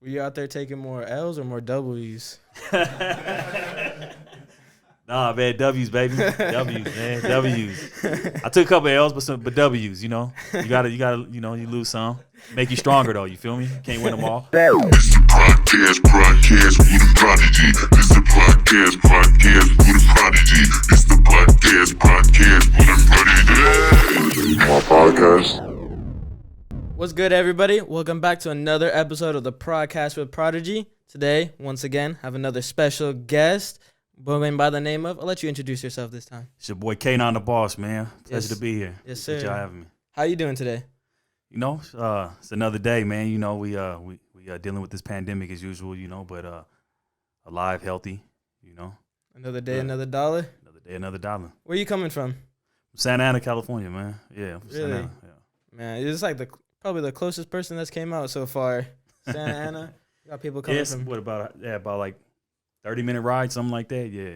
Were you out there taking more L's or more W's? Nah, man, W's, baby. W's, man. W's. I took a couple L's, but W's, you know. You gotta, you lose some. Make you stronger, though, you feel me? Can't win them all. This the podcast with a prodigy. This the podcast with a prodigy. This the podcast with a prodigy. My podcast. What's good, everybody? Welcome back to another episode of the Podcast with Prodigy. Today, once again, have another special guest going by the name of, I'll let you introduce yourself this time. It's your boy K9 the Boss, man. Pleasure Yes. to be here. Yes, sir. Thank y'all having me. How you doing today? You know, it's another day, man. You know, we dealing with this pandemic as usual, you know, but alive, healthy, you know. Another day, Yeah. another dollar? Another day, another dollar. Where you coming from? Santa Ana, California, man. Yeah, from Santa Really? Ana. Yeah. Man, it's like probably the closest person that's came out so far. Santa Ana. You got people coming Yes, from. what about like 30-minute ride, something like that? Yeah.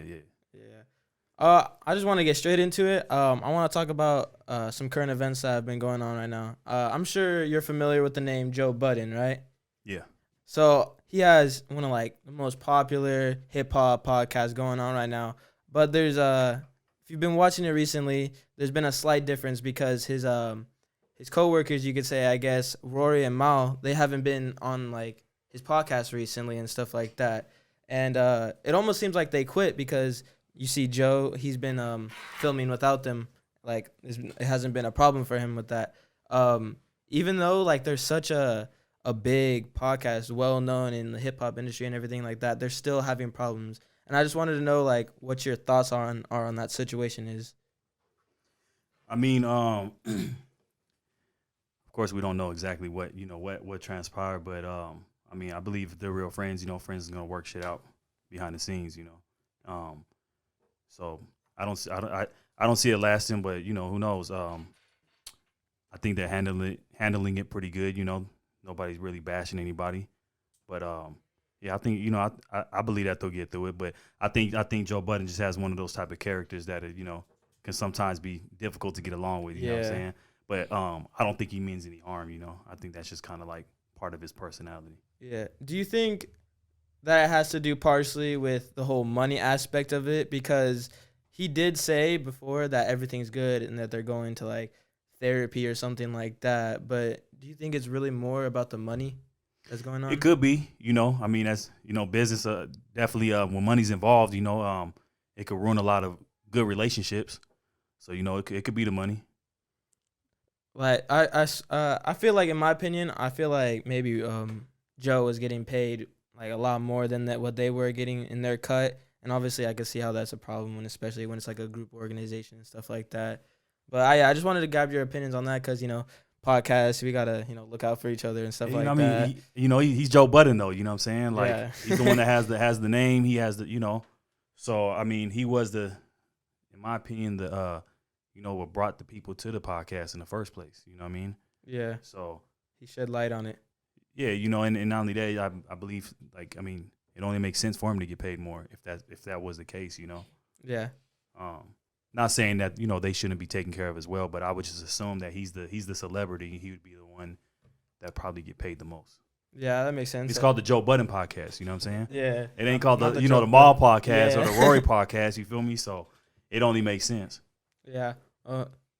Yeah. I just want to get straight into it. I want to talk about some current events that have been going on right now. I'm sure you're familiar with the name Joe Budden, right? Yeah. So he has one of like the most popular hip hop podcasts going on right now. But there's if you've been watching it recently, there's been a slight difference because his coworkers, you could say, I guess, Rory and Mal, they haven't been on like his podcast recently and stuff like that. And it almost seems like they quit because you see Joe, he's been filming without them. Like it hasn't been a problem for him with that. Even though like there's such a big podcast, well known in the hip hop industry and everything like that, they're still having problems. And I just wanted to know like what your thoughts are on that situation is. I mean, of course we don't know exactly what transpired, but I mean, I believe if they're real friends, you know, friends are gonna work shit out behind the scenes, you know. So I don't see it lasting, but you know, who knows? I think they're handling it pretty good, you know. Nobody's really bashing anybody, but yeah, I think, you know, I believe that they'll get through it. But I think Joe Budden just has one of those type of characters that you know, can sometimes be difficult to get along with. You know what I'm saying? But I don't think he means any harm. You know, I think that's just kind of like part of his personality. Yeah. Do you think that it has to do partially with the whole money aspect of it? Because he did say before that everything's good and that they're going to like therapy or something like that. But do you think it's really more about the money that's going on? It could be, you know. I mean, as you know, business definitely when money's involved, you know, it could ruin a lot of good relationships. So you know, it could be the money. Like I feel like, in my opinion, I feel like maybe Joe was getting paid like a lot more than what they were getting in their cut, and obviously I can see how that's a problem, especially when it's like a group organization and stuff like that. But I just wanted to grab your opinions on that because, you know, podcasts, we gotta, you know, look out for each other and stuff like that. I mean, he's Joe Budden though. You know what I'm saying? Like Yeah. he's the one that has the name. He has the, you know. So I mean, he was in my opinion, you know, what brought the people to the podcast in the first place. You know what I mean? Yeah. So He shed light on it. yeah, you know, and not only that, I believe, like, I mean, it only makes sense for him to get paid more if that was the case, you know. Yeah. Not saying that, you know, they shouldn't be taken care of as well, but I would just assume that he's the celebrity. He would be the one that probably get paid the most. Yeah, that makes sense. It's called the Joe Budden podcast. You know what I'm saying? Yeah. It ain't called Not the Joe Mal Budden. podcast Yeah. or the Rory podcast. You feel me? So it only makes sense. Yeah.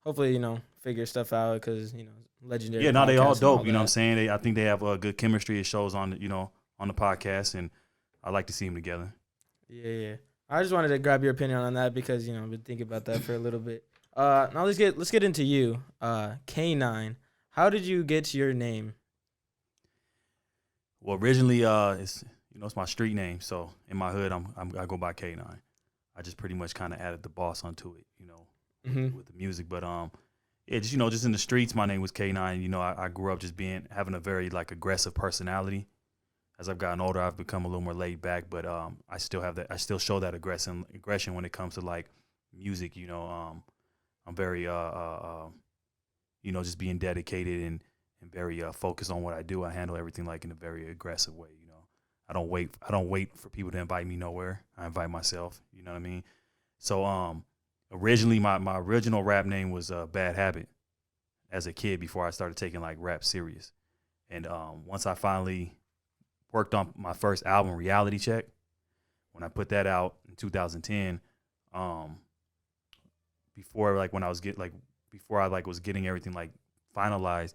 Hopefully, you know, figure stuff out because, you know, legendary. Yeah, no, they all podcasts and dope. You know what I'm that. saying? I think they have good chemistry. It shows on the podcast, and I like to see them together. Yeah. I just wanted to grab your opinion on that because, you know, I've been thinking about that for a little bit. Now let's get into you, K9. How did you get your name? Well, originally, it's my street name. So in my hood, I go by K9. I just pretty much kind of added the boss onto it, you know, with the music. But yeah, just in the streets, my name was K9. You know, I grew up just having a very like aggressive personality. As I've gotten older, I've become a little more laid back, but I still have that. I still show that aggression when it comes to like music. You know, I'm very you know, just being dedicated and very focused on what I do. I handle everything like in a very aggressive way. You know, I don't wait for people to invite me nowhere. I invite myself. You know what I mean? So originally my original rap name was Bad Habit as a kid before I started taking like rap serious. And once I finally worked on my first album, Reality Check. When I put that out in 2010, before like when I was before I like was getting everything like finalized,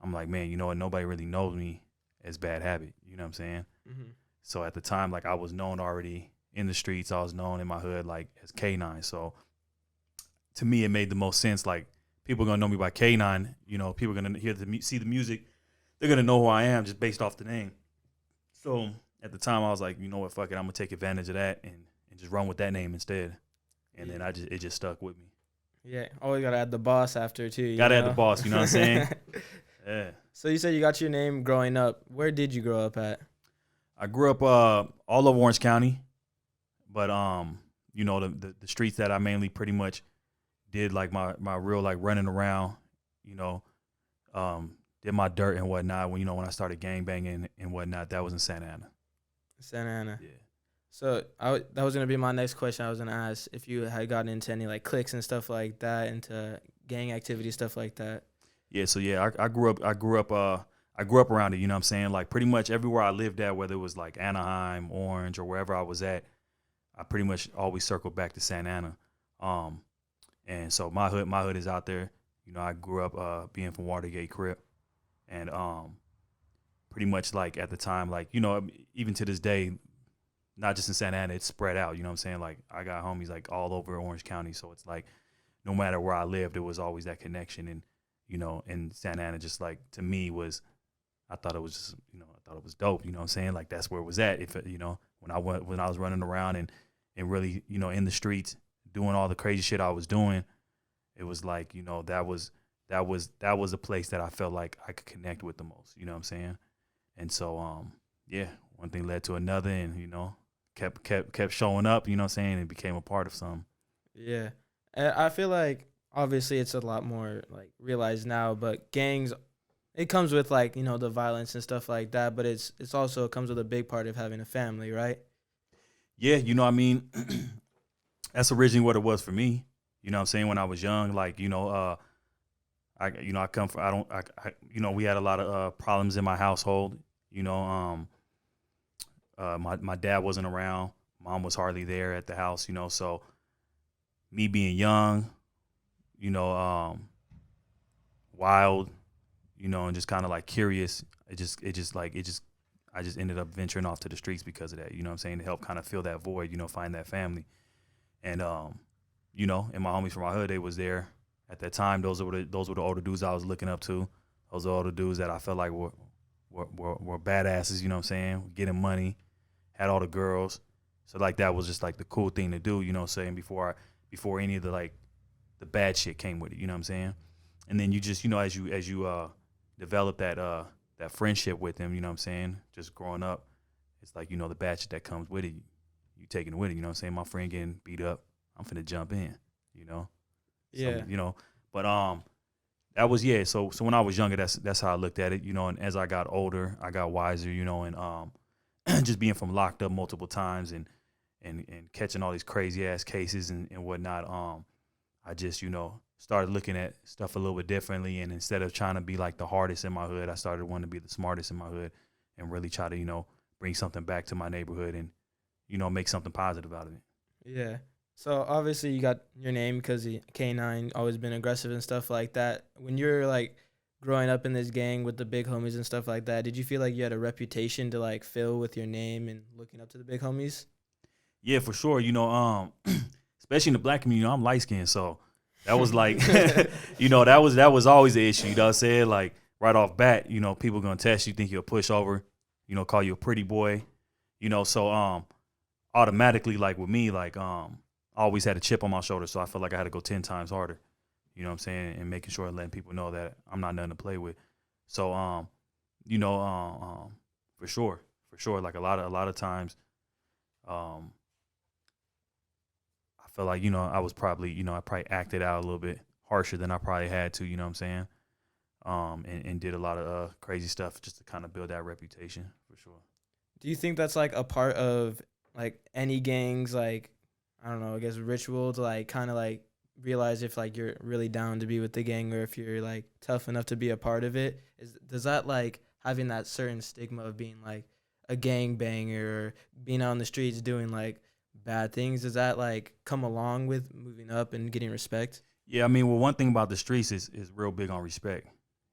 I'm like, man, you know what? Nobody really knows me as Bad Habit. You know what I'm saying? Mm-hmm. So at the time, like I was known already in the streets. I was known in my hood like as K9. So to me, it made the most sense. Like people are gonna know me by K9. You know, people are gonna see the music. They're gonna know who I am just based off the name. So at the time, I was like, you know what, fuck it, I'm gonna take advantage of that and just run with that name instead. And then it just stuck with me. Yeah, always gotta add the boss after too. Gotta add the boss. You know what I'm saying? Yeah. So you said you got your name growing up. Where did you grow up at? I grew up all over Orange County, but you know the streets that I mainly pretty much did like my real like running around, you know, did my dirt and whatnot. When I started gangbanging and whatnot, that was in Santa Ana. Santa Ana. Yeah. So that was gonna be my next question. I was gonna ask if you had gotten into any like cliques and stuff like that, into gang activity, stuff like that. Yeah. So yeah, I grew up around it. You know what I'm saying? Like pretty much everywhere I lived at, whether it was like Anaheim, Orange, or wherever I was at, I pretty much always circled back to Santa Ana. And so my hood is out there. You know, I grew up being from Watergate Crip, and pretty much like at the time, like even to this day. Not just in Santa Ana, it's spread out. You know what I'm saying? Like, I got homies, like, all over Orange County. So it's like, no matter where I lived, there was always that connection. And, and Santa Ana just, like, to me I thought it was just, I thought it was dope. You know what I'm saying? Like, that's where it was at. If, when I was running around and really, in the streets, doing all the crazy shit I was doing, it was like, that was a place that I felt like I could connect with the most. You know what I'm saying? And so, yeah, one thing led to another, and, kept showing up, you know what I'm saying, and became a part of something. Yeah. And I feel like obviously it's a lot more like realized now, but gangs, it comes with like, the violence and stuff like that, but it's also comes with a big part of having a family, right? Yeah, I mean, that's originally what it was for me. You know what I'm saying? When I was young, like, I come from, we had a lot of problems in my household, my dad wasn't around. Mom was hardly there at the house, so me being young, wild, and just kind of like curious, I just ended up venturing off to the streets because of that, you know what I'm saying, to help kind of fill that void, find that family. And, and my homies from my hood, they was there at that time. Those were the older dudes I was looking up to. Those are all the dudes that I felt like were badasses, you know what I'm saying, getting money, had all the girls. So like that was just like the cool thing to do, you know what I'm saying, before any of the like the bad shit came with it, you know what I'm saying? And then you just, as you develop that friendship with them, you know what I'm saying, just growing up, it's like, the bad shit that comes with it, you taking it with it, you know what I'm saying? My friend getting beat up, I'm finna jump in, Yeah. So, but that was, yeah. So when I was younger, that's how I looked at it, and as I got older, I got wiser, and just being from locked up multiple times and catching all these crazy ass cases and whatnot, I just, started looking at stuff a little bit differently. And instead of trying to be like the hardest in my hood, I started wanting to be the smartest in my hood and really try to, bring something back to my neighborhood and, make something positive out of it. Yeah. So obviously you got your name because K9 always been aggressive and stuff like that. When you're like growing up in this gang with the big homies and stuff like that, did you feel like you had a reputation to like fill with your name and looking up to the big homies? Yeah, for sure. Especially in the black community, I'm light skinned, so that was like, that was always the issue. You know what I'm saying? Like right off bat, people gonna test you, think you're a pushover, call you a pretty boy, so automatically like with me, like I always had a chip on my shoulder, so I felt like I had to go 10 times harder. You know what I'm saying? And making sure and letting people know that I'm not nothing to play with. So, for sure. Like a lot of times, I feel like, I was probably, I probably acted out a little bit harsher than I probably had to, you know what I'm saying? And did a lot of crazy stuff just to kind of build that reputation, for sure. Do you think that's like a part of like any gang's, like, I don't know, I guess ritual to like kind of like realize if like you're really down to be with the gang or if you're like tough enough to be a part of it? Does that like having that certain stigma of being like a gangbanger or being out on the streets doing like bad things, does that like come along with moving up and getting respect? Yeah, I mean, well, one thing about the streets is real big on respect.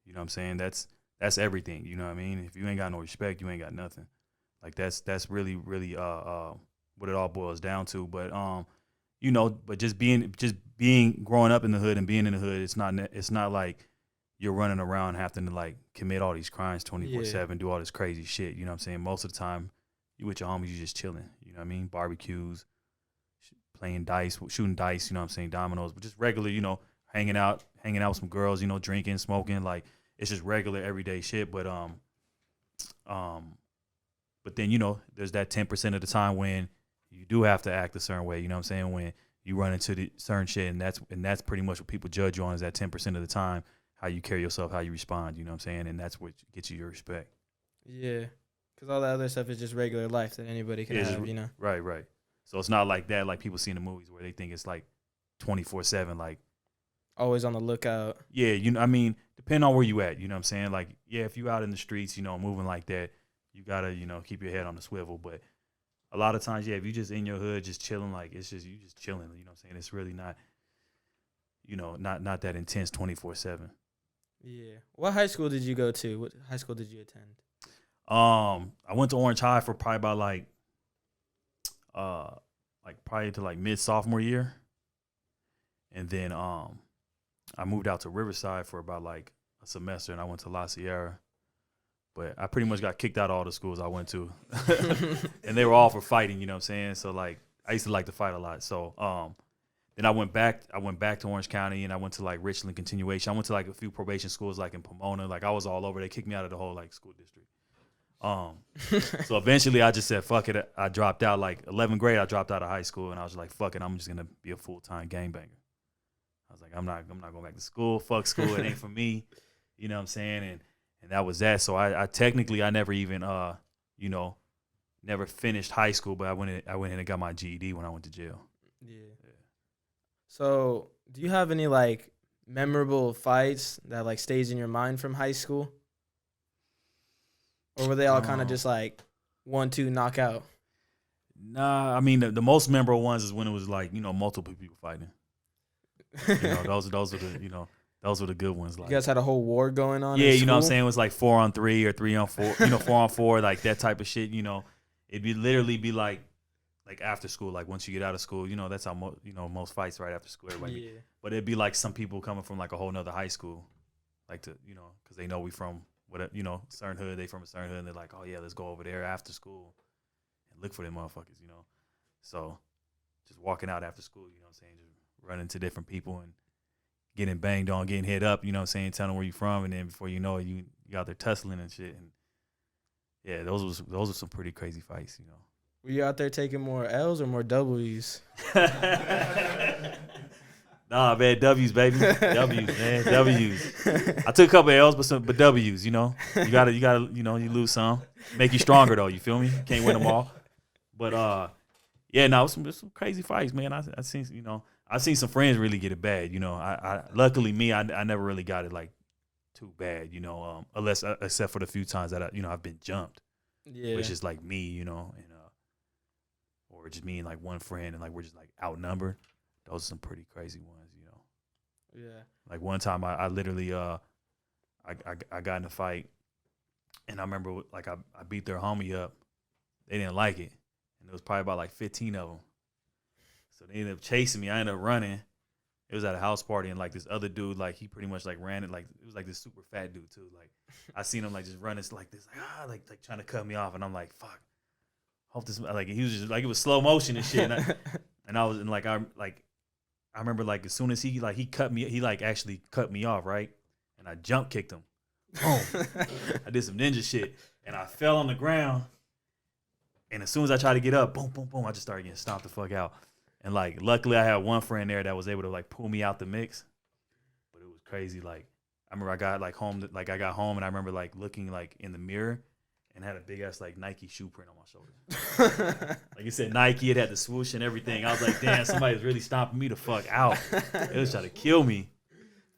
You know what I'm saying? That's everything. You know what I mean? If you ain't got no respect, you ain't got nothing. Like that's really what it all boils down to. But you know, but just being growing up in the hood and being in the hood, it's not like you're running around having to like commit all these crimes 24/7, do all this crazy shit. You know what I'm saying? Most of the time, you with your homies, you just chilling. You know what I mean? Barbecues, playing dice, shooting dice. You know what I'm saying? Dominoes, but just regular. You know, hanging out with some girls. You know, drinking, smoking. Like it's just regular everyday shit. But but then you know, there's that 10% of the time when you do have to act a certain way. You know what I'm saying? When you run into the certain shit, and that's pretty much what people judge you on, is that 10% of the time, how you carry yourself, how you respond. You know what I'm saying? And that's what gets you your respect. Yeah, because all that other stuff is just regular life that anybody can have. You know? Right. So it's not like that, like people see in the movies where they think it's like 24/7, like always on the lookout. Yeah, you know, I mean, depending on where you at. You know what I'm saying? Like, yeah, if you out in the streets, you know, moving like that, you gotta, you know, keep your head on the swivel. But a lot of times, yeah, if you just in your hood, just chilling, like it's just you just chilling. You know what I'm saying? It's really not, you know, not that intense 24/7. Yeah. What high school did you go to? What high school did you attend? I went to Orange High for probably about probably to like mid sophomore year, and then I moved out to Riverside for about like a semester, and I went to La Sierra. But I pretty much got kicked out of all the schools I went to. And they were all for fighting, you know what I'm saying? So like I used to like to fight a lot. So then I went back to Orange County, and I went to like Richland Continuation. I went to like a few probation schools like in Pomona. Like I was all over. They kicked me out of the whole like school district. So eventually I just said fuck it. I dropped out like 11th grade. I dropped out of high school, and I was like fuck it. I'm just gonna be a full-time gangbanger. I was like I'm not going back to school. Fuck school. It ain't for me. You know what I'm saying? And that was that. So I technically never even you know, never finished high school, but I went in and got my GED when I went to jail. Yeah. So do you have any like memorable fights that like stays in your mind from high school? Or were they all kind of just like 1-2 knockout? Nah, I mean the most memorable ones is when it was like, you know, multiple people fighting. You know, those are the, you know, those were the good ones. Like, you guys had a whole war going on? Yeah, you know what I'm saying? It was like 4-on-3 or 3-on-4, you know, 4-on-4, like that type of shit, you know. It'd be literally be like after school, like once you get out of school, you know, that's how most fights right after school. Everybody. Yeah. But it'd be like some people coming from like a whole nother high school, like to, you know, because they know we from what, you know, certain hood, they from a certain hood, and they're like, oh yeah, let's go over there after school and look for them motherfuckers, you know. So just walking out after school, you know what I'm saying, just running to different people and getting banged on, getting hit up, you know what I'm saying, telling where you from, and then before you know it, you out there tussling and shit. And yeah, those were some pretty crazy fights, you know. Were you out there taking more L's or more W's? Nah, man, W's, baby. W's, man. W's. I took a couple of L's, but W's, you know. You gotta, you know, you lose some. Make you stronger though, you feel me? Can't win them all. But yeah, no, it was some crazy fights, man. I seen, you know, I've seen some friends really get it bad, you know. I luckily me, I never really got it like too bad, you know, except for the few times that I've been jumped. Yeah. Which is like me, you know, and or just me and like one friend, and like we're just like outnumbered. Those are some pretty crazy ones, you know. Yeah. Like one time I literally I got in a fight, and I remember like I beat their homie up. They didn't like it, and there was probably about like 15 of them. So they ended up chasing me. I ended up running. It was at a house party, and like this other dude, like he pretty much like ran it. Like it was like this super fat dude too. Like I seen him like just running like this, like trying to cut me off, and I'm like, fuck. Hope this, like he was just like, it was slow motion and shit. And I was in like I remember like as soon as he cut me, he like actually cut me off, right? And I jump kicked him. Boom. I did some ninja shit, and I fell on the ground. And as soon as I tried to get up, boom, boom, boom, I just started getting stomped the fuck out. And like luckily I had one friend there that was able to like pull me out the mix. But it was crazy. Like I remember I got home and I remember like looking like in the mirror and had a big ass like Nike shoe print on my shoulder. Like it said Nike, it had the swoosh and everything. I was like, damn, somebody's really stomping me the fuck out. It was trying to kill me.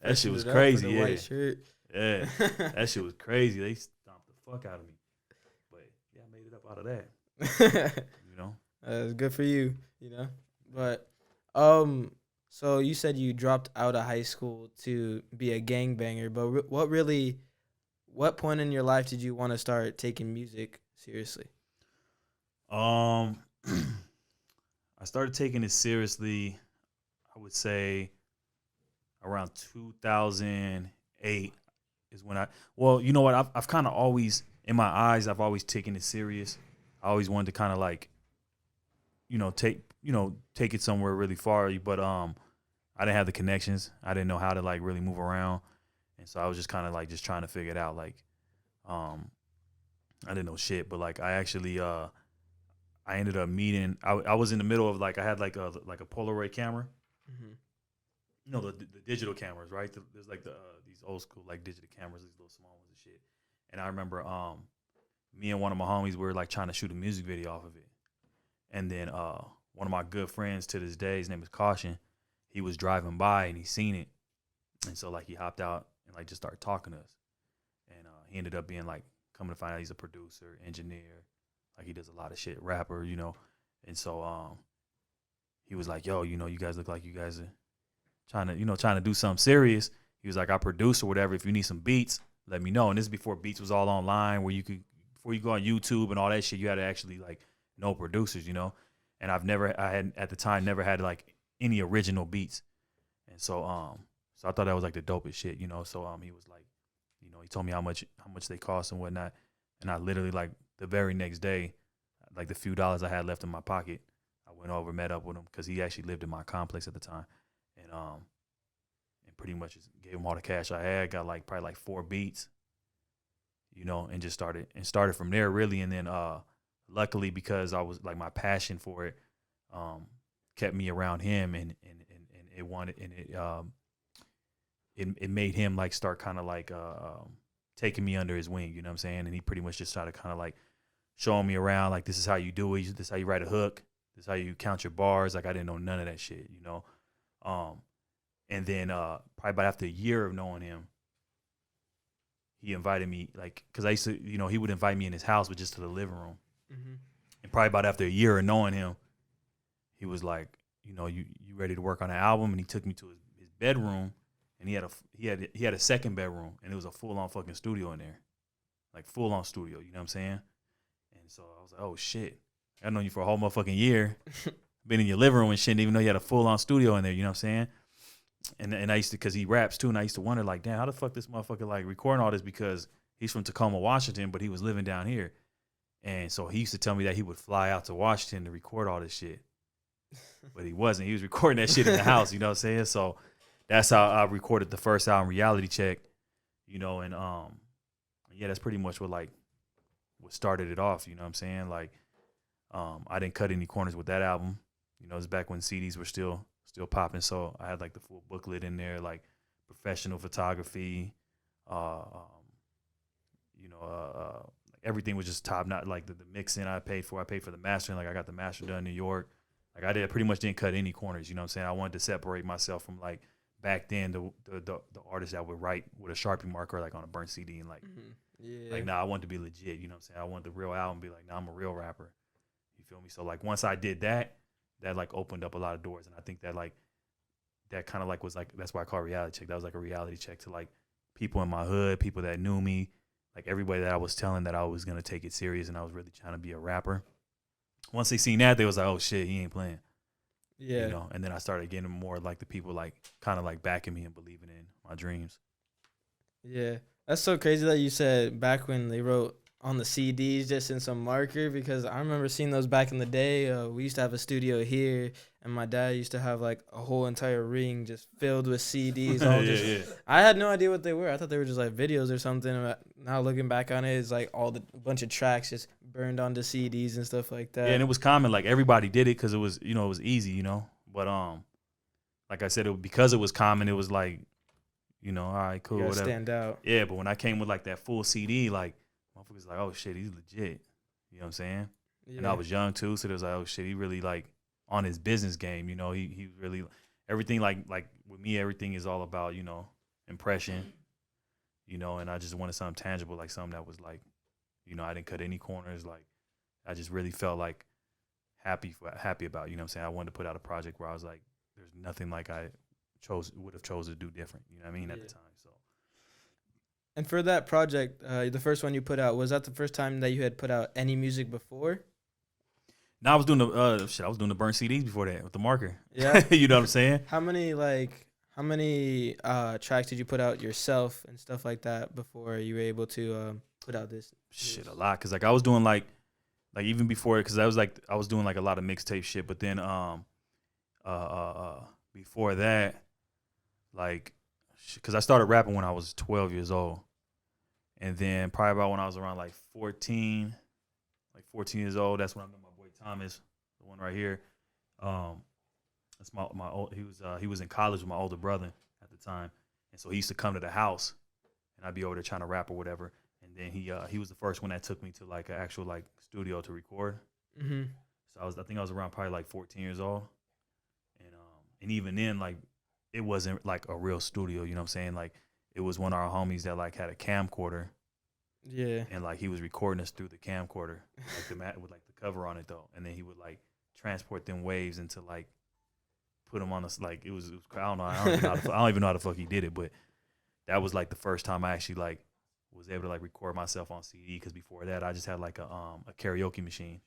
That shit was crazy. Yeah. White shirt. Yeah. That shit was crazy. They stomped the fuck out of me. But yeah, I made it up. thought of that. You know. It's good for you, you know. But so you said you dropped out of high school to be a gangbanger, but what point in your life did you want to start taking music seriously? I started taking it seriously, I would say around 2008 is when well, you know what? I've kind of always, in my eyes, I've always taken it serious. I always wanted to kind of like, take it somewhere really far. But I didn't have the connections. I didn't know how to like really move around. And so I was just kind of like just trying to figure it out. Like, I didn't know shit, but like I actually, I ended up meeting. I was in the middle of like I had like a Polaroid camera, the digital cameras, right? There's like these old school like digital cameras, these little small ones and shit. And I remember me and one of my homies we were like trying to shoot a music video off of it, and then one of my good friends to this day, his name is Caution. He was driving by and he seen it, and so like he hopped out and like just started talking to us, and he ended up being like coming to find out he's a producer, engineer. Like he does a lot of shit, rapper, and so he was like, "Yo, you guys look like you guys are trying to do something serious." He was like, "I produce or whatever. If you need some beats, let me know." And this is before beats was all online, where before you go on YouTube and all that shit, you had to actually like know producers, And I had at the time never had like any original beats, and so I thought that was like the dopest shit, So he was like, he told me how much they cost and whatnot, and I literally like. The very next day, like the few dollars I had left in my pocket, I went over, met up with him because he actually lived in my complex at the time, and pretty much just gave him all the cash I had. Got like probably like 4 beats, and just started from there really. And then luckily because I was like my passion for it, kept me around him, and it made him like start kind of like taking me under his wing, you know what I'm saying? And he pretty much just started kind of like showing me around, like, this is how you do it. This is how you write a hook. This is how you count your bars. Like, I didn't know none of that shit, And then probably about after a year of knowing him, he invited me, like, because I used to, he would invite me in his house, but just to the living room. Mm-hmm. And probably about after a year of knowing him, he was like, you ready to work on an album? And he took me to his bedroom. And he had a second bedroom, and it was a full-on fucking studio in there. Like, full-on studio, you know what I'm saying? And so I was like, oh, shit. I've known you for a whole motherfucking year. Been in your living room and shit, didn't even know you had a full-on studio in there, you know what I'm saying? And I used to, because he raps too, and I used to wonder, like, damn, how the fuck this motherfucker, like, recording all this? Because he's from Tacoma, Washington, but he was living down here. And so he used to tell me that he would fly out to Washington to record all this shit. But he wasn't. He was recording that shit in the house, you know what I'm saying? So that's how I recorded the first album, Reality Check, and yeah, that's pretty much what started it off, you know what I'm saying? Like, I didn't cut any corners with that album. It's back when CDs were still popping, so I had like the full booklet in there, like professional photography, everything was just top notch. Like the mixing I paid for the mastering, like I got the master done in New York. Like I pretty much didn't cut any corners, you know what I'm saying? I wanted to separate myself from like back then the artists that would write with a Sharpie marker like on a burnt CD and like like I wanted to be legit, you know what I'm saying? I wanted the real album to be like, I'm a real rapper. You feel me? So like once I did that like opened up a lot of doors, and I think that like that kind of like was like, that's why I call it Reality Check. That was like a reality check to like people in my hood, people that knew me, like everybody that I was telling that I was gonna take it serious and I was really trying to be a rapper. Once they seen that, they was like, oh shit, he ain't playing. Yeah. And then I started getting more like the people like kind of like backing me and believing in my dreams. Yeah. That's so crazy that you said back when they wrote on the CDs just in some marker, because I remember seeing those back in the day. We used to have a studio here, and my dad used to have like a whole entire ring just filled with CDs. I had no idea what they were. I thought they were just like videos or something. Now looking back on it, it's like a bunch of tracks just burned onto CDs and stuff like that. Yeah, and it was common. Like everybody did it because it was, it was easy, But like I said, because it was common, it was like, all right, cool, you gotta whatever. Stand out. Yeah, but when I came with like that full CD, like motherfuckers like, oh shit, he's legit. You know what I'm saying? Yeah. And I was young too, so there was like, oh shit, he really like on his business game. He really everything like with me, everything is all about impression. And I just wanted something tangible, like something that was like, I didn't cut any corners. Like I just really felt like happy about. You know what I'm saying? I wanted to put out a project where I was like, there's nothing like I would have chose to do different. You know what I mean? At the time. So. And for that project, the first one you put out, was that the first time that you had put out any music before? No, I was doing the burnt CDs before that with the marker. Yeah. You know what I'm saying? How many tracks did you put out yourself and stuff like that before you were able to put out this? Shit, a lot. Cause like I was doing like even before, cause I was doing like a lot of mixtape shit. But then before that, like, cause I started rapping when I was 12 years old, and then probably about when I was around like 14 years old, that's when I met my boy Thomas, the one right here. That's my old. He was in college with my older brother at the time, and so he used to come to the house, and I'd be over there trying to rap or whatever. And then he was the first one that took me to like an actual like studio to record. Mm-hmm. So I think I was around probably like 14 years old, and even then like it wasn't like a real studio. You know what I'm saying? Like it was one of our homies that like had a camcorder. Yeah. And like he was recording us through the camcorder, like the mat with like the cover on it though, and then he would like transport them waves into like put them on us. Like it was I don't know. I don't even know how the fuck he did it, but that was like the first time I actually like was able to like record myself on CD. Because before that, I just had like a karaoke machine.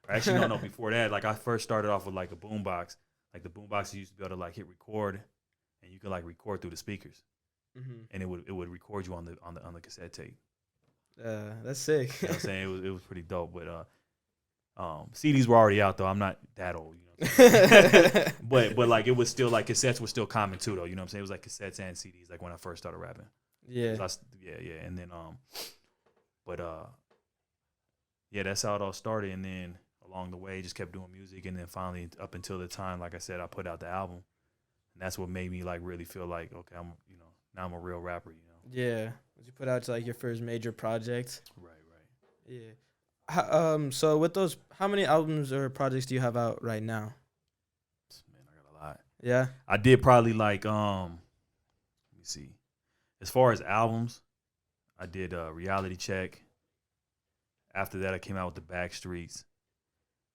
Or actually, no. Before that, like I first started off with like a boombox. Like the boomboxes used to be able to like hit record, and you could like record through the speakers, and it would record you on the cassette tape. That's sick. You know what I'm saying? It was pretty dope. But CDs were already out though. I'm not that old, you know what I'm saying? but like it was still like cassettes were still common too though. You know what I'm saying? It was like cassettes and CDs like when I first started rapping. Yeah. So yeah. And then yeah, that's how it all started. And then along the way, just kept doing music. And then finally, up until the time, like I said, I put out the album, and that's what made me like really feel like okay, now I'm a real rapper. You know? Yeah. You put out like your first major project. Right. Yeah. So with those, how many albums or projects do you have out right now? Man, I got a lot. Yeah. I did probably like let me see. As far as albums, I did Reality Check. After that, I came out with the Backstreets,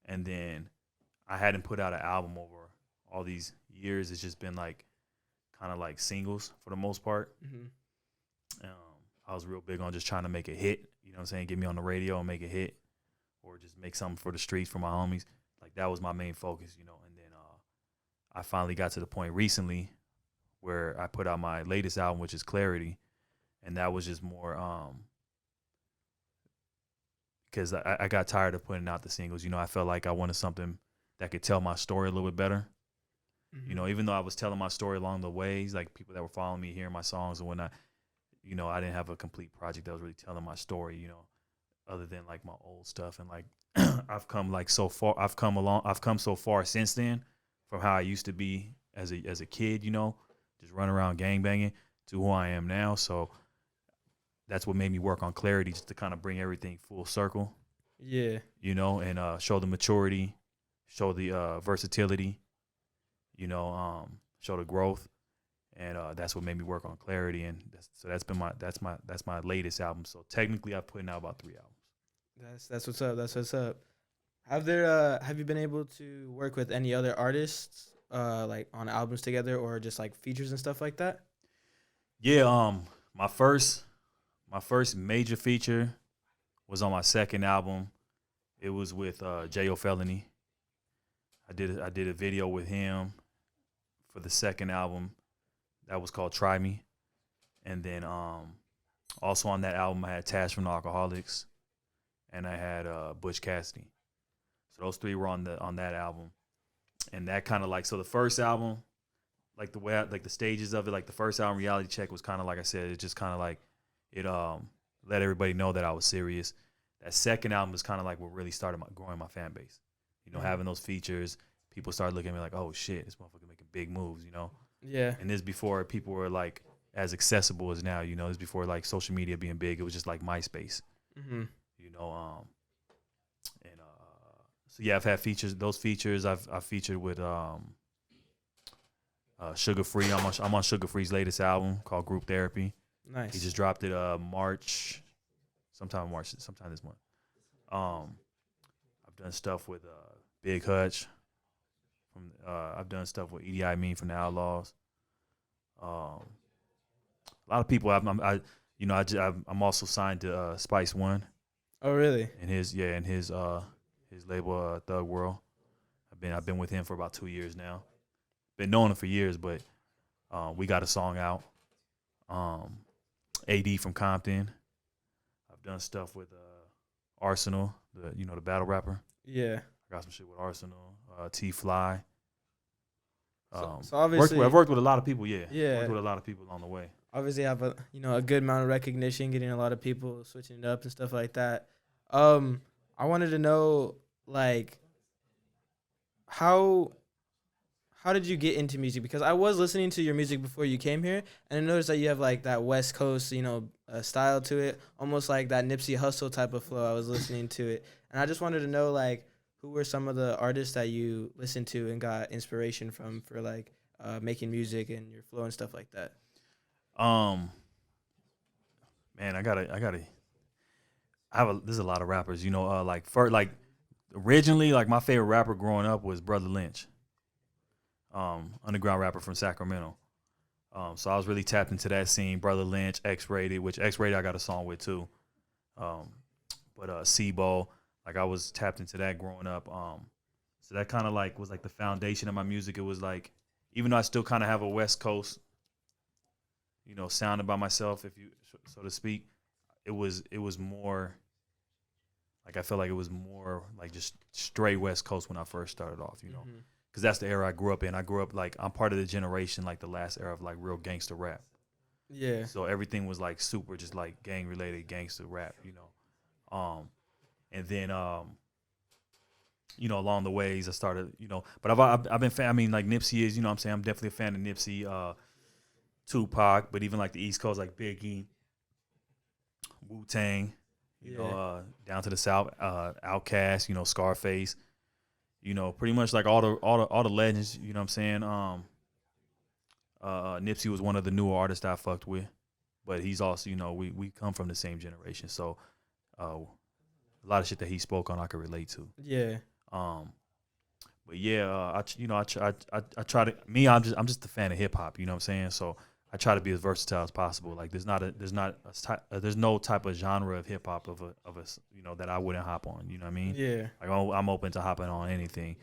and then I hadn't put out an album over all these years. It's just been like kind of like singles for the most part. Mm-hmm. I was real big on just trying to make a hit. You know what I'm saying? Get me on the radio and make a hit, or just make something for the streets for my homies. Like that was my main focus, you know. And then I finally got to the point recently where I put out my latest album, which is Clarity, and that was just more because I got tired of putting out the singles. You know, I felt like I wanted something that could tell my story a little bit better. Mm-hmm. You know, even though I was telling my story along the ways, like people that were following me, hearing my songs and whatnot, you know, I didn't have a complete project that was really telling my story, you know, other than like my old stuff. And like I've come so far since then from how I used to be as a kid, you know, just running around gangbanging to who I am now. So that's what made me work on Clarity, just to kind of bring everything full circle. Yeah. You know, and show the maturity, show the versatility, you know, show the growth. And that's what made me work on Clarity, and that's my latest album. So technically, I've put out about 3 albums. That's what's up. That's what's up. Have you been able to work with any other artists, like on albums together, or just like features and stuff like that? Yeah. My first major feature was on my second album. It was with J.O. Felony. I did a video with him for the second album. That was called Try Me. And then also on that album, I had Tash from the Alcoholics, and I had Butch Cassidy. So those 3 were on that album. And that kind of like, so the first album, like the way like the stages of it, like the first album, Reality Check, was kind of like I said, it just kind of like it let everybody know that I was serious. That second album is kind of like what really started growing my fan base. You know, having those features, people started looking at me like, oh shit, this motherfucker making big moves, you know? Yeah. And this before people were like as accessible as now, you know. This before like social media being big. It was just like MySpace, mm-hmm. You know. And so yeah, I've had features. Those features I've featured with Sugar Free. I'm on Sugar Free's latest album called Group Therapy. Nice. He just dropped it sometime this month. done stuff with Big Hutch. I've done stuff with Edie Amin from the Outlaws. A lot of people. I'm also signed to Spice One. Oh, really? And his label Thug World. I've been with him for about 2 years now. Been knowing him for years, but we got a song out. AD from Compton. I've done stuff with Arsenal, the battle rapper. Yeah. I got some shit with Arsenal, T Fly. So obviously, I've worked with a lot of people. Yeah. Yeah. Worked with a lot of people on the way. Obviously, I have a good amount of recognition, getting a lot of people switching it up and stuff like that. I wanted to know, like, how did you get into music? Because I was listening to your music before you came here, and I noticed that you have like that West Coast, style to it, almost like that Nipsey Hussle type of flow. I was listening to it, and I just wanted to know, like, who were some of the artists that you listened to and got inspiration from for like making music and your flow and stuff like that? Man, there's a lot of rappers, originally, like my favorite rapper growing up was Brother Lynch, underground rapper from Sacramento. So I was really tapped into that scene. Brother Lynch, X-Rated, which X-Rated I got a song with too. But Sebo, like I was tapped into that growing up. So that kind of like was like the foundation of my music. It was like, even though I still kind of have a West Coast, sound about myself, if you so to speak, it was more like I felt like it was more like just straight West Coast when I first started off, because that's the era I grew up in. I grew up like I'm part of the generation, like the last era of like real gangster rap. Yeah. So everything was like super, just like gang related gangster rap, and then along the ways I started, but I've been fan. I mean, like Nipsey is, I'm saying I'm definitely a fan of Nipsey, Tupac, but even like the East Coast, like Biggie, Wu-Tang, down to the South, Outkast, Scarface, pretty much like all the legends, you know what I'm saying? Nipsey was one of the newer artists I fucked with, but he's also, we come from the same generation, so a lot of shit that he spoke on I could relate to. Yeah. But yeah, I try to. I'm just a fan of hip hop. You know what I'm saying? So I try to be as versatile as possible. Like there's no type of genre of hip hop of a that I wouldn't hop on. You know what I mean? Yeah. Like I'm open to hopping on anything.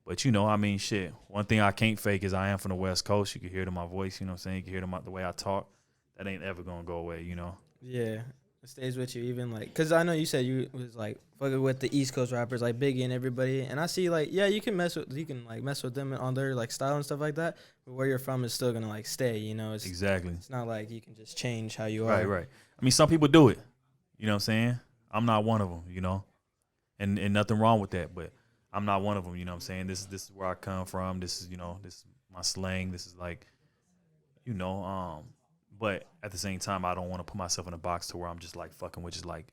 But shit. One thing I can't fake is I am from the West Coast. You can hear it in my voice. You know what I'm saying? You can hear it in the way I talk. That ain't ever gonna go away. Yeah. It stays with you, even like, because I know you said you was like fucking with the East Coast rappers like Biggie and everybody, and I see like, yeah, you can mess with them on their like style and stuff like that, but where you're from is still gonna like stay, It's, exactly. It's not like you can just change how you are. Right. I mean, some people do it. You know what I'm saying? I'm not one of them. And nothing wrong with that, but I'm not one of them. You know what I'm saying? This is where I come from. This is this is my slang. This is like, But at the same time, I don't want to put myself in a box to where I'm just like fucking with just like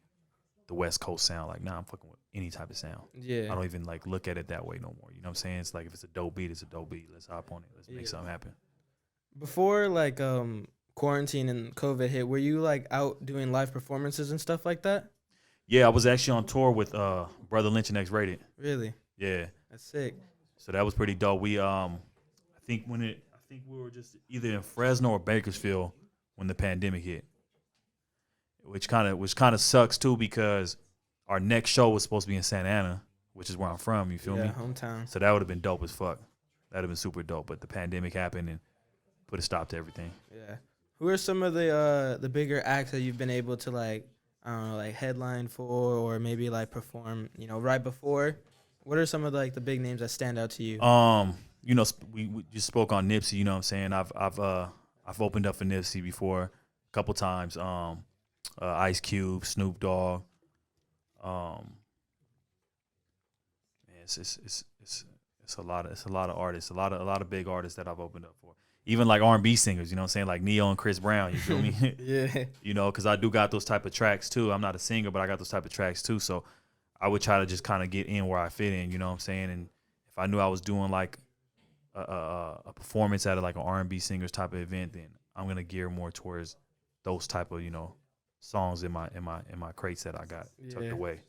the West Coast sound. Like, nah, I'm fucking with any type of sound. Yeah. I don't even like look at it that way no more. You know what I'm saying? It's like if it's a dope beat, it's a dope beat. Let's hop on it. Let's make something happen. Before like quarantine and COVID hit, were you like out doing live performances and stuff like that? Yeah, I was actually on tour with Brother Lynch and X-Rated. Really? Yeah. That's sick. So that was pretty dope. We I think we were just either in Fresno or Bakersfield when the pandemic hit, which kind of sucks too, because our next show was supposed to be in Santa Ana, which is where I'm from. You feel me? Hometown. So that would have been dope as fuck. That'd have been super dope. But the pandemic happened and put a stop to everything. Yeah. Who are some of the bigger acts that you've been able to like, I don't know, like headline for, or maybe like perform, right before? What are some of like the big names that stand out to you? We just spoke on Nipsey. You know what I'm saying? I've opened up for Nipsey before a couple times. Ice Cube, Snoop Dogg. It's a lot of artists, a lot of big artists that I've opened up for. Even like R&B singers, you know what I'm saying? Like Neo and Chris Brown, you feel me? Yeah. Because I do got those type of tracks too. I'm not a singer, but I got those type of tracks too. So I would try to just kind of get in where I fit in, you know what I'm saying? And if I knew I was doing like a performance at like an R&B singers type of event, then I'm gonna gear more towards those type of songs in my crates that I got tucked away.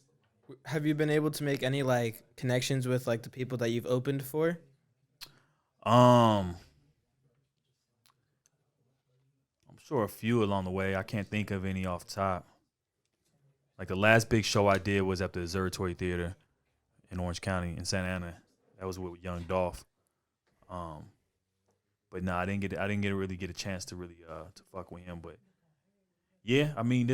Have you been able to make any like connections with like the people that you've opened for? I'm sure a few along the way. I can't think of any off the top. Like the last big show I did was at the Observatory Theater in Orange County in Santa Ana. That was with Young Dolph. But no, I didn't really get a chance to really to fuck with him. But yeah, I mean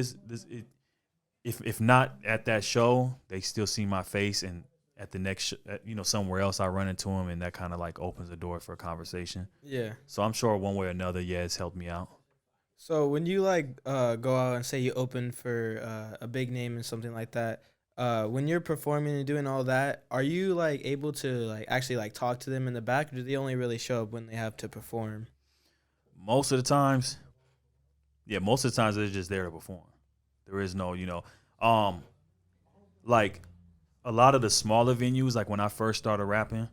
if not at that show, they still see my face, and at the next somewhere else I run into him, and that kind of like opens the door for a conversation. Yeah. So I'm sure one way or another, yeah, it's helped me out. So when you like go out and say you open for a big name and something like that, when you're performing and doing all that, are you like able to like actually like talk to them in the back, or do they only really show up when they have to perform? Most of the times they're just there to perform. There is no, like a lot of the smaller venues, like when I first started rapping,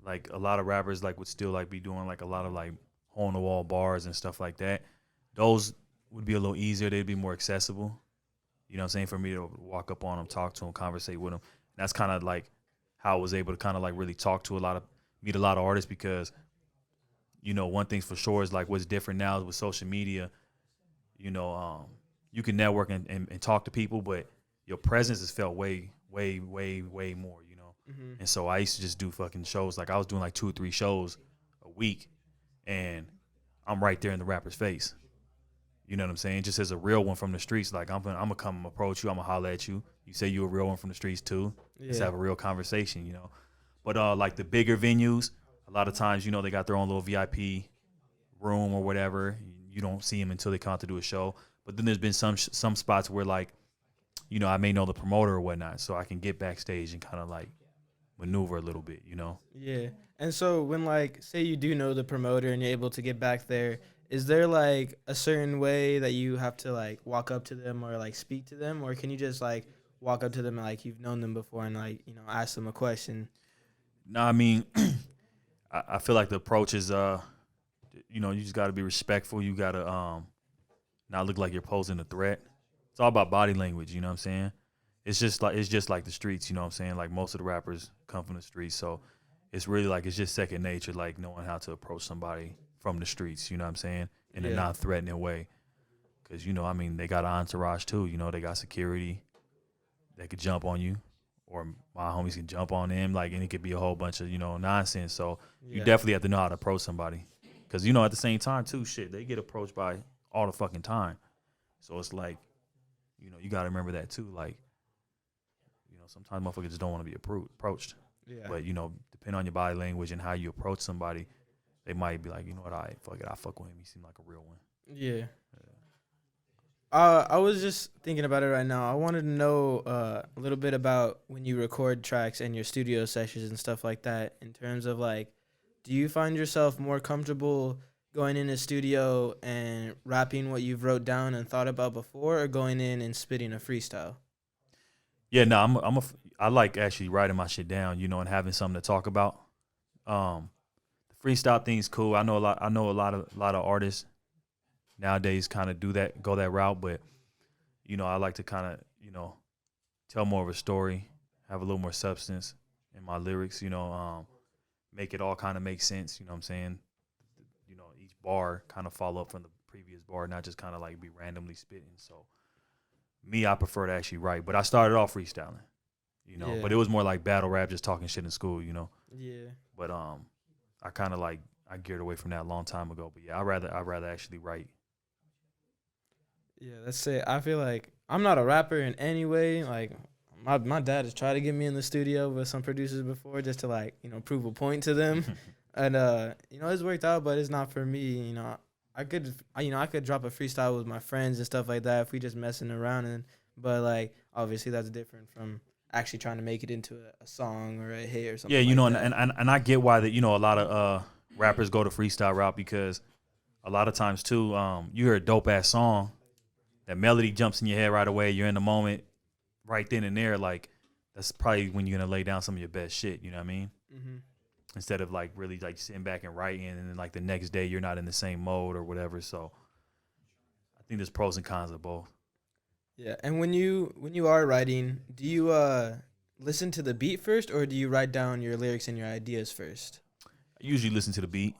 like a lot of rappers like would still like be doing like a lot of like hole in the wall bars and stuff like that. Those would be a little easier. They'd be more accessible. You know what I'm saying? For me to walk up on them, talk to them, conversate with them. And that's kind of like how I was able to kind of like really talk to meet a lot of artists because, one thing for sure is like what's different now is with social media, you can network and talk to people, but your presence is felt way, way, way, way more, Mm-hmm. And so I used to just do fucking shows. Like I was doing like 2 or 3 shows a week, and I'm right there in the rapper's face. You know what I'm saying? Just as a real one from the streets, like I'm gonna come approach you, I'm gonna holler at you. You say you a real one from the streets too. Yeah. Let's have a real conversation, But like the bigger venues, a lot of times, they got their own little VIP room or whatever. You don't see them until they come out to do a show. But then there's been some spots where like, I may know the promoter or whatnot, so I can get backstage and kind of like maneuver a little bit, Yeah. And so when like say you do know the promoter and you're able to get back there, is there like a certain way that you have to like walk up to them or like speak to them, or can you just like walk up to them and like you've known them before and like, ask them a question? No, I mean, I feel like the approach is, you just got to be respectful. You got to not look like you're posing a threat. It's all about body language, you know what I'm saying? It's just like the streets, you know what I'm saying? Like most of the rappers come from the streets, so it's really like it's just second nature, like knowing how to approach somebody from the streets, you know what I'm saying? In a non-threatening way. Because, they got an entourage too, they got security. They could jump on you, or my homies can jump on them, like, and it could be a whole bunch of, nonsense. So you definitely have to know how to approach somebody. Because, at the same time too, shit, they get approached by all the fucking time. So it's like, you got to remember that too. Like, sometimes motherfuckers just don't want to be approached. Yeah. But, depending on your body language and how you approach somebody, they might be like, all right, fuck it, I fuck with him. He seemed like a real one. Yeah. I was just thinking about it right now. I wanted to know a little bit about when you record tracks and your studio sessions and stuff like that, in terms of like, do you find yourself more comfortable going in a studio and rapping what you've wrote down and thought about before, or going in and spitting a freestyle? Yeah, no, I like actually writing my shit down, and having something to talk about. The freestyle thing's cool. I know a lot of artists nowadays kind of go that route, but I like to kind of tell more of a story, have a little more substance in my lyrics, make it all kind of make sense, you know what I'm saying? Each bar kind of follow up from the previous bar, not just kind of like be randomly spitting. So me, I prefer to actually write, but I started off freestyling, but it was more like battle rap, just talking shit in school, Yeah. But I kind of like I geared away from that a long time ago. But yeah, I'd rather actually write. Yeah, that's it. I feel like I'm not a rapper in any way. Like my dad has tried to get me in the studio with some producers before, just to like, prove a point to them. And it's worked out, but it's not for me. I could drop a freestyle with my friends and stuff like that if we just messing around, but like obviously that's different from actually trying to make it into a song or a hit or something. Yeah, like that. and I get why that a lot of rappers go the freestyle route, because a lot of times too, you hear a dope ass song, that melody jumps in your head right away, you're in the moment right then and there, like that's probably when you're gonna lay down some of your best shit, you know what I mean? Mm-hmm. Instead of like really like sitting back and writing, and then like the next day you're not in the same mode or whatever. So I think there's pros and cons of both. Yeah, and when you are writing, do you listen to the beat first, or do you write down your lyrics and your ideas first? I usually listen to the beat,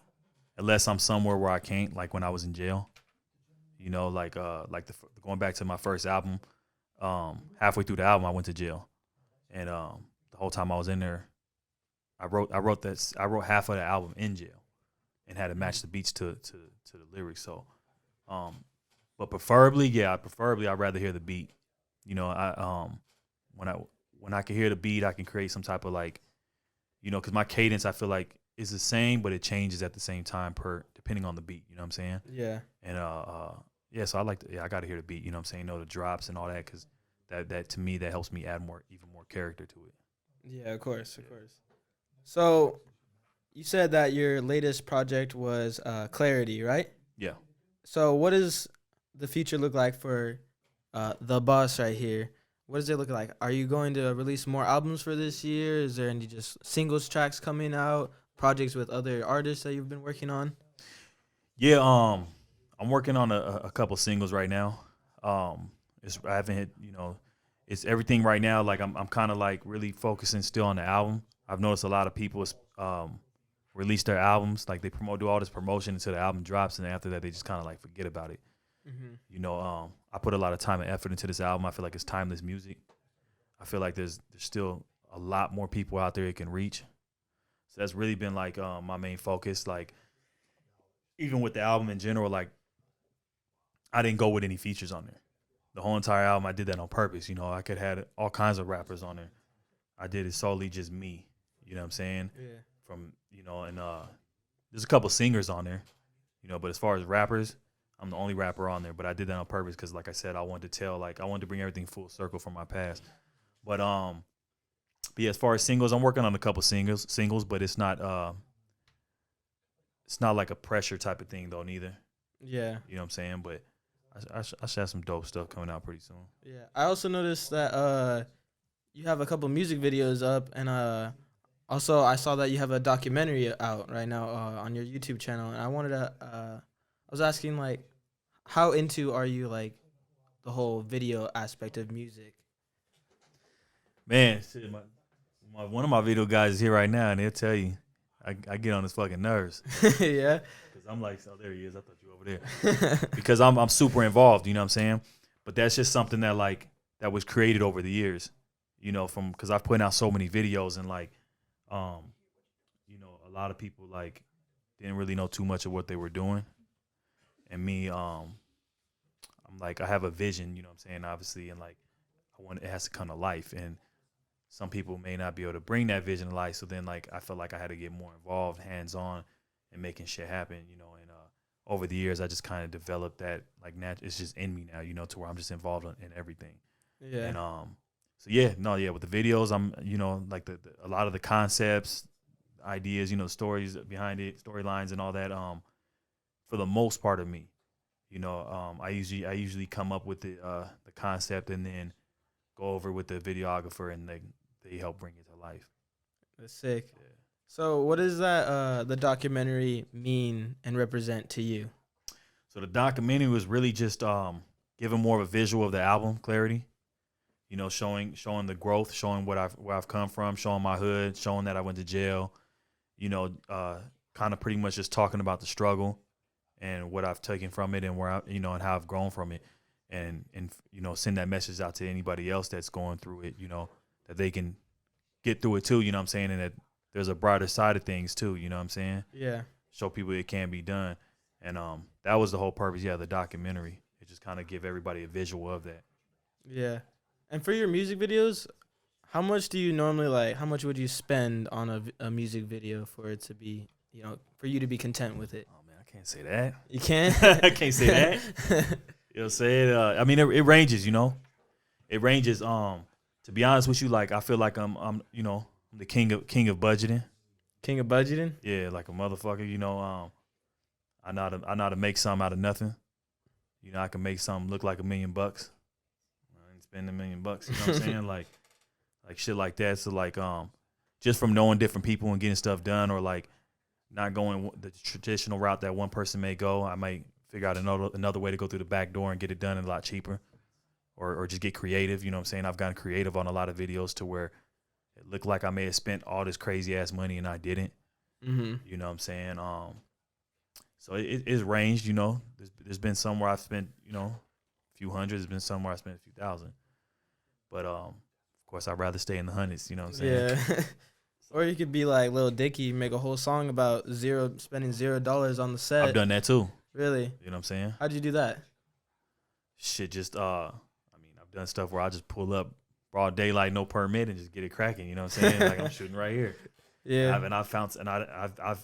unless I'm somewhere where I can't, like when I was in jail. You know, going back to my first album. Halfway through the album, I went to jail, and the whole time I was in there, I wrote half of the album in jail, and had to match the beats to the lyrics. So, but preferably, I'd rather hear the beat. You know, when I can hear the beat, I can create some type of like, you know, because my cadence I feel like is the same, but it changes at the same time depending on the beat. You know what I'm saying? Yeah. And so I got to hear the beat. You know what I'm saying? Know the drops and all that, because that to me that helps me add even more character to it. Yeah, of course. So, you said that your latest project was Clarity, right? Yeah. So, what does the future look like for the boss right here? What does it look like? Are you going to release more albums for this year? Is there any just singles tracks coming out? Projects with other artists that you've been working on? Yeah. I'm working on a couple singles right now. I haven't hit, you know, it's everything right now. Like I'm kind of like really focusing still on the album. I've noticed a lot of people release their albums, like they do all this promotion until the album drops, and then after that they just kind of like forget about it. Mm-hmm. You know, I put a lot of time and effort into this album. I feel like it's timeless music. I feel like there's still a lot more people out there it can reach. So that's really been like my main focus. Like even with the album in general, like I didn't go with any features on there. The whole entire album, I did that on purpose. You know, I could have had all kinds of rappers on there. I did it solely just me. You know what I'm saying? Yeah. From, you know, and there's a couple singers on there, you know, but as far as rappers, I'm the only rapper on there. But I did that on purpose because, like I said, I wanted to bring everything full circle from my past. But yeah, as far as singles, I'm working on a couple singles, but it's not like a pressure type of thing though, neither. Yeah. You know what I'm saying? But I should have some dope stuff coming out pretty soon. Yeah. I also noticed that you have a couple music videos up, and also I saw that you have a documentary out right now on your YouTube channel, and I was asking, like, how into are you, like, the whole video aspect of music? Man, shit, one of my video guys is here right now, and they'll tell you I get on his fucking nerves. Yeah. Because I'm like, oh, there he is. I thought you were over there. Because I'm super involved, you know what I'm saying? But that's just something that was created over the years, you know, because I've put out so many videos, and like, you know, a lot of people like didn't really know too much of what they were doing. And me, I'm like, I have a vision, you know what I'm saying, obviously, and like it has to come to life, and some people may not be able to bring that vision to life. So then, like, I felt like I had to get more involved, hands-on, and making shit happen, you know. And over the years, I just kind of developed that, like, it's just in me now, you know, to where I'm just involved in everything. Yeah. And so with the videos, I'm, you know, like a lot of the concepts, ideas, you know, stories behind it, storylines, and all that. For the most part of me, you know, I usually come up with the concept and then go over with the videographer, and they help bring it to life. That's sick. Yeah. So what does that the documentary mean and represent to you? So the documentary was really just giving more of a visual of the album, Clarity. You know, showing the growth, showing where I've come from, showing my hood, showing that I went to jail. You know, kind of pretty much just talking about the struggle and what I've taken from it, and and how I've grown from it. And you know, send that message out to anybody else that's going through it, you know, that they can get through it too, you know what I'm saying, and that there's a brighter side of things too, you know what I'm saying? Yeah. Show people it can be done. And that was the whole purpose, the documentary. It just kind of give everybody a visual of that. Yeah. And for your music videos, how much do you normally how much would you spend on a music video for it to be, you know, for you to be content with it? Oh man, I can't say that. You can't? I can't say that. You know what I'm saying? I mean, it ranges, you know. It ranges. To be honest with you, like, I feel like I'm you know, I'm the king of budgeting. King of budgeting? Yeah, like a motherfucker. You know, I know how to make something out of nothing. You know, I can make something look like $1 million. I ain't spend $1 million. You know what I'm saying? like shit like that. So like, just from knowing different people and getting stuff done, or like not going the traditional route that one person may go, I might figure out another way to go through the back door and get it done a lot cheaper. or just get creative. You know what I'm saying? I've gotten creative on a lot of videos to where it looked like I may have spent all this crazy ass money and I didn't. Mm-hmm. You know what I'm saying? So it's ranged. You know, there's been some where I've spent a few hundreds. There's been some where I spent a few thousand. But of course, I'd rather stay in the hundreds. You know what I'm saying? Yeah. Or you could be like Lil Dicky, make a whole song about spending $0 on the set. I've done that too. Really? You know what I'm saying? How'd you do that? Shit, just I've done stuff where I just pull up broad daylight, no permit, and just get it cracking. You know what I'm saying? Like I'm shooting right here. Yeah.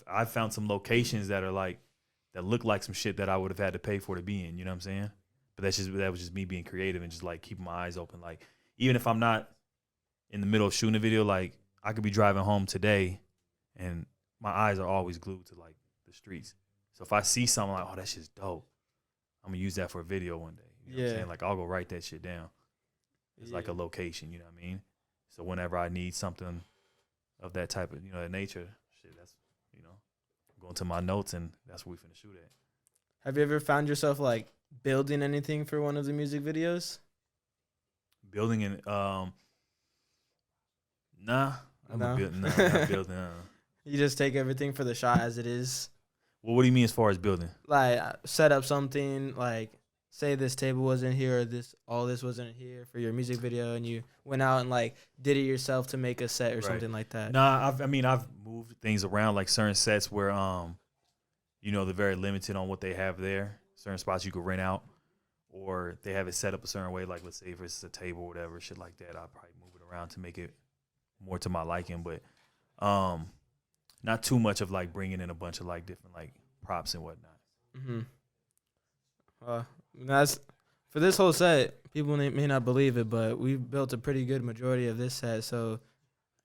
I've found some locations that look like some shit that I would have had to pay for to be in. You know what I'm saying? But that was just me being creative and just like keeping my eyes open. Like even if I'm not in the middle of shooting a video, like I could be driving home today, and my eyes are always glued to like the streets. So if I see something like, oh, that shit's dope, I'm gonna use that for a video one day. You know what I'm saying? Like I'll go write that shit down. It's like a location, you know what I mean? So whenever I need something of that type of, that nature, shit, that's, I'm going to my notes and that's what we finna shoot at. Have you ever found yourself like building anything for one of the music videos? Building and nah. Not building. You just take everything for the shot as it is. Well, what do you mean as far as building? Like set up something, like say this table wasn't here or all this wasn't here for your music video, and you went out and like did it yourself to make a set or something like that. Nah, I've moved things around, like certain sets where they're very limited on what they have there. Certain spots you could rent out, or they have it set up a certain way. Like let's say if it's a table or whatever, shit like that, I'll probably move it around to make it more to my liking, but not too much of like bringing in a bunch of like different like props and whatnot. That's for this whole set. People may not believe it, but we built a pretty good majority of this set. So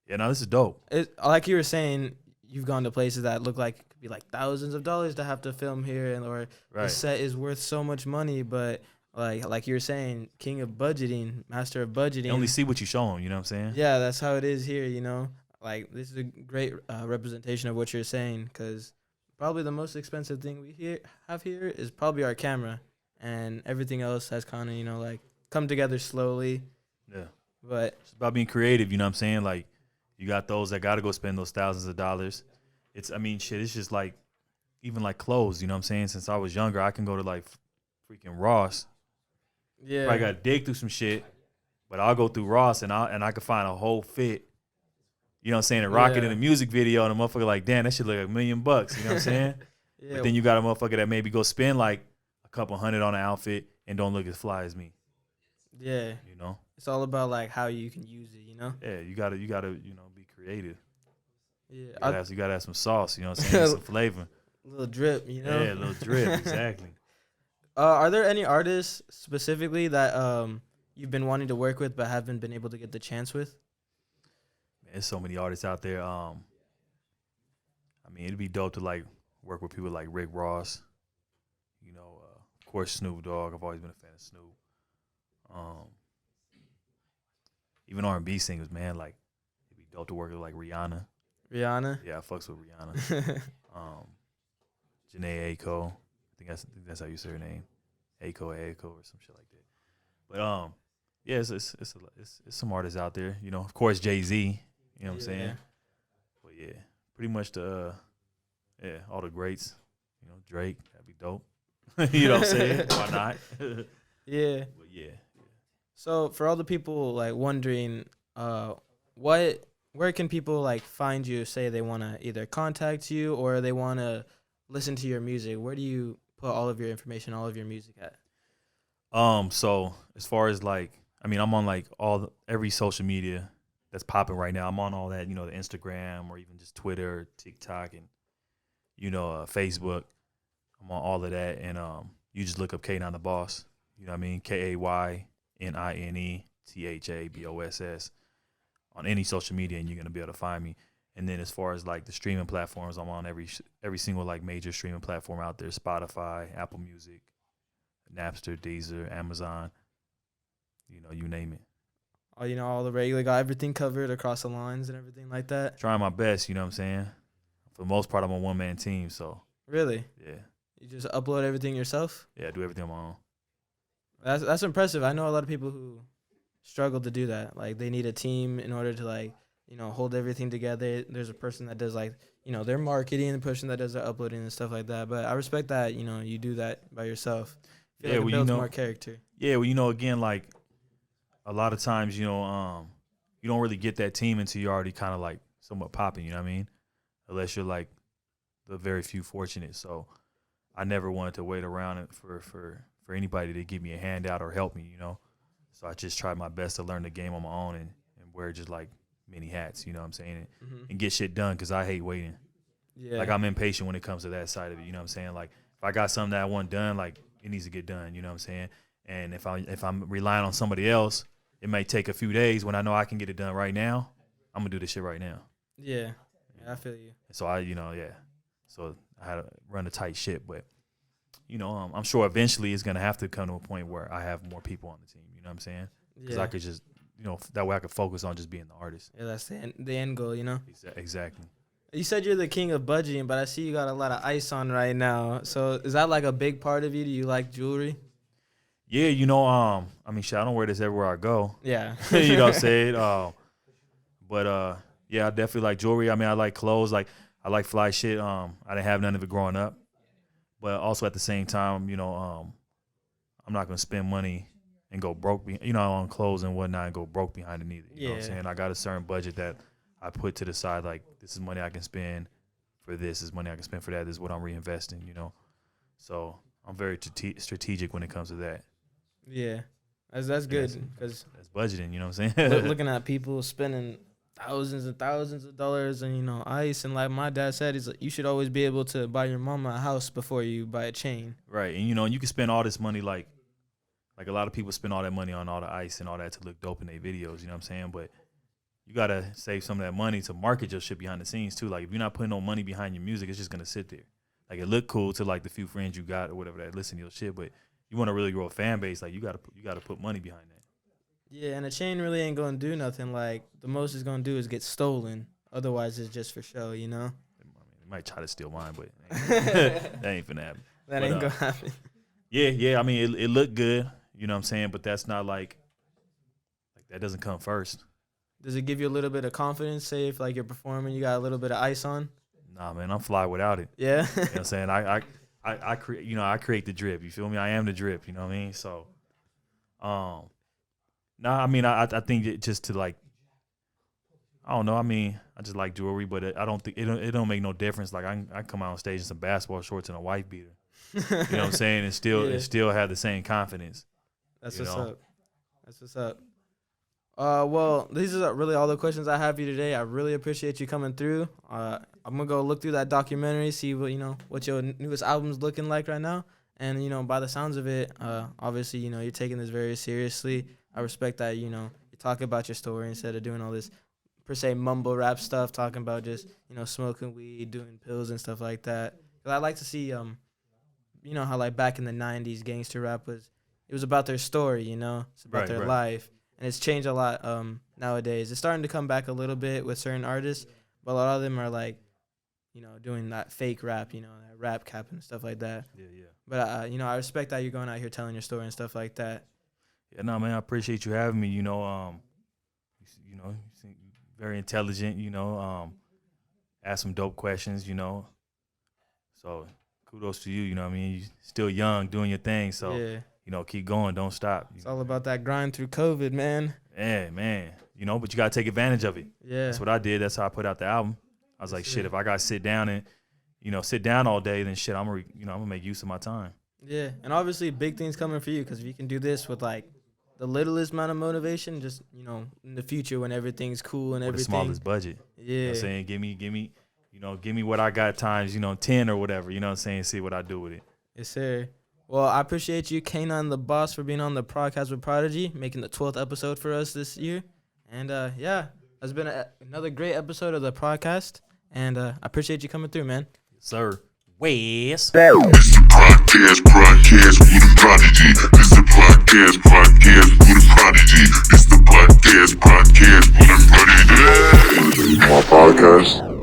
yeah, no, this is dope. Like you were saying, you've gone to places that look like it could be like thousands of dollars to have to film here, or the set is worth so much money, but like you were saying, king of budgeting, master of budgeting. You only see what you show them, you know what I'm saying? Yeah, that's how it is here, Like, this is a great representation of what you're saying, because probably the most expensive thing we have here is probably our camera, and everything else has kind of, like, come together slowly. Yeah. But it's about being creative, you know what I'm saying? Like, you got those that got to go spend those thousands of dollars. It's just like, even like clothes, you know what I'm saying? Since I was younger, I can go to, like, freaking Ross. Yeah, I got to dig through some shit, but I'll go through Ross and I can find a whole fit. You know what I'm saying? And rock it in a music video, and a motherfucker like, damn, that shit look like $1 million. You know what I'm saying? Yeah. But then you got a motherfucker that maybe go spend like a couple hundred on an outfit and don't look as fly as me. Yeah. It's all about like how you can use it, Yeah, you gotta be creative. Yeah. You gotta have some sauce, you know what I'm saying? Some flavor. A little drip, Yeah, a little drip, exactly. Are there any artists specifically that you've been wanting to work with but haven't been able to get the chance with? Man, there's so many artists out there. It'd be dope to like work with people like Rick Ross. Of course Snoop Dogg. I've always been a fan of Snoop. Even R&B singers, man. Like it'd be dope to work with like Rihanna. Rihanna? Yeah, I fucks with Rihanna. Janae Aiko. I think that's how you say her name, Aiko or some shit like that. But yeah, it's some artists out there. Of course Jay-Z. You know what I'm saying? But yeah, pretty much all the greats. Drake, that'd be dope. You know what I'm saying? Why not? Yeah. But yeah. So for all the people like wondering, where can people like find you? Say they want to either contact you or they want to listen to your music. Where do you put all of your information, all of your music at? So as far as like, I'm on like every social media that's popping right now. I'm on all that, the Instagram or even just Twitter, or TikTok, and Facebook. I'm on all of that, and you just look up K9 the Boss. You know what I mean? KAYNINETHABOSS on any social media, and you're gonna be able to find me. And then as far as like the streaming platforms, I'm on every single like major streaming platform out there: Spotify, Apple Music, Napster, Deezer, Amazon. You name it. Oh, all the regular, got everything covered across the lines and everything like that. Trying my best, you know what I'm saying? For the most part, I'm a one-man team, so. Really? Yeah. You just upload everything yourself? Yeah, I do everything on my own. That's impressive. I know a lot of people who struggle to do that. Like they need a team in order to like, hold everything together. There's a person that does like, their marketing, the person that does their uploading and stuff like that. But I respect that, you do that by yourself. I feel like it builds more character. Yeah, well, again, like a lot of times, you don't really get that team until you're already kind of like somewhat popping, you know what I mean? Unless you're like the very few fortunate. So I never wanted to wait around for anybody to give me a handout or help me, So I just tried my best to learn the game on my own and wear just like many hats, you know what I'm saying? And get shit done because I hate waiting. Yeah. Like I'm impatient when it comes to that side of it, you know what I'm saying? Like if I got something that I want done, like it needs to get done, you know what I'm saying? And if I'm relying on somebody else, it may take a few days when I know I can get it done right now. I'm gonna do this shit right now. Yeah, I feel you. So So I had to run a tight ship, but I'm sure eventually it's gonna have to come to a point where I have more people on the team. You know what I'm saying? Because I could just, that way I could focus on just being the artist. Yeah, that's the end goal. Exactly. You said you're the king of budgeting, but I see you got a lot of ice on right now. So is that like a big part of you? Do you like jewelry? Yeah, I mean, shit, I don't wear this everywhere I go. Yeah. You know what I'm saying? But yeah, I definitely like jewelry. I mean, I like clothes. Like, I like fly shit. I didn't have none of it growing up. But also at the same time, I'm not going to spend money and go broke, on clothes and whatnot and go broke behind it either. You know what I'm saying? I got a certain budget that I put to the side. Like, this is money I can spend for this. This is money I can spend for that. This is what I'm reinvesting, So I'm very strategic when it comes to that. Yeah, that's good because that's budgeting. You know what I'm saying? Looking at people spending thousands and thousands of dollars and ice, and like my dad said, he's like, you should always be able to buy your mama a house before you buy a chain. Right, and you can spend all this money like a lot of people spend all that money on all the ice and all that to look dope in their videos. You know what I'm saying? But you gotta save some of that money to market your shit behind the scenes too. Like if you're not putting no money behind your music, it's just gonna sit there. Like it look cool to like the few friends you got or whatever that listen to your shit, but you want to really grow a fan base, like you gotta put money behind that. Yeah, and a chain really ain't gonna do nothing. Like the most it's gonna do is get stolen. Otherwise, it's just for show, I mean, they might try to steal mine, but that ain't finna happen. That ain't gonna happen. Yeah. I mean, it looked good, you know what I'm saying, but that's not like that doesn't come first. Does it give you a little bit of confidence? Say if like you're performing, you got a little bit of ice on. Nah, man, I'm fly without it. Yeah. You know what I'm saying? I create, I create the drip. You feel me? I am the drip. You know what I mean? So, I mean, I think it just to like, I don't know. I mean, I just like jewelry, but I don't think it don't make no difference. Like I come out on stage in some basketball shorts and a wife beater. You know what I'm saying? And still have the same confidence. That's what's up. That's what's up. Well, these are really all the questions I have for you today. I really appreciate you coming through. I'm gonna go look through that documentary, see what your newest album's looking like right now. And by the sounds of it, obviously you're taking this very seriously. I respect that you talk about your story instead of doing all this per se mumble rap stuff, talking about just smoking weed, doing pills and stuff like that. 'Cause I like to see how like back in the 90s gangster rap was about their story, it's about their life. And it's changed a lot nowadays. It's starting to come back a little bit with certain artists, but a lot of them are like, doing that fake rap, that rap cap and stuff like that. Yeah. But I respect that you're going out here telling your story and stuff like that. Yeah, no, man, I appreciate you having me. You seem very intelligent. Ask some dope questions. So kudos to you. You know what I mean? You're still young, doing your thing. So. Yeah. Keep going, don't stop. It's all about that grind through COVID, man. Yeah, man. But you gotta take advantage of it. Yeah. That's what I did. That's how I put out the album. I was like, shit, if I gotta sit down and, sit down all day, then shit, I'm gonna make use of my time. Yeah, and obviously big things coming for you because if you can do this with like the littlest amount of motivation, just in the future when everything's cool and everything. The smallest budget. Yeah. You know what I'm saying? Give me what I got times, 10 or whatever. You know what I'm saying? See what I do with it. Yes, sir. Well, I appreciate you, K9 the Boss, for being on the podcast with Prodigy, making the 12th episode for us this year. And, it's been another great episode of the podcast. And I appreciate you coming through, man. Yes, sir. Wes. It's the podcast with a prodigy. It's the podcast with a prodigy. It's the podcast with a prodigy. My podcast.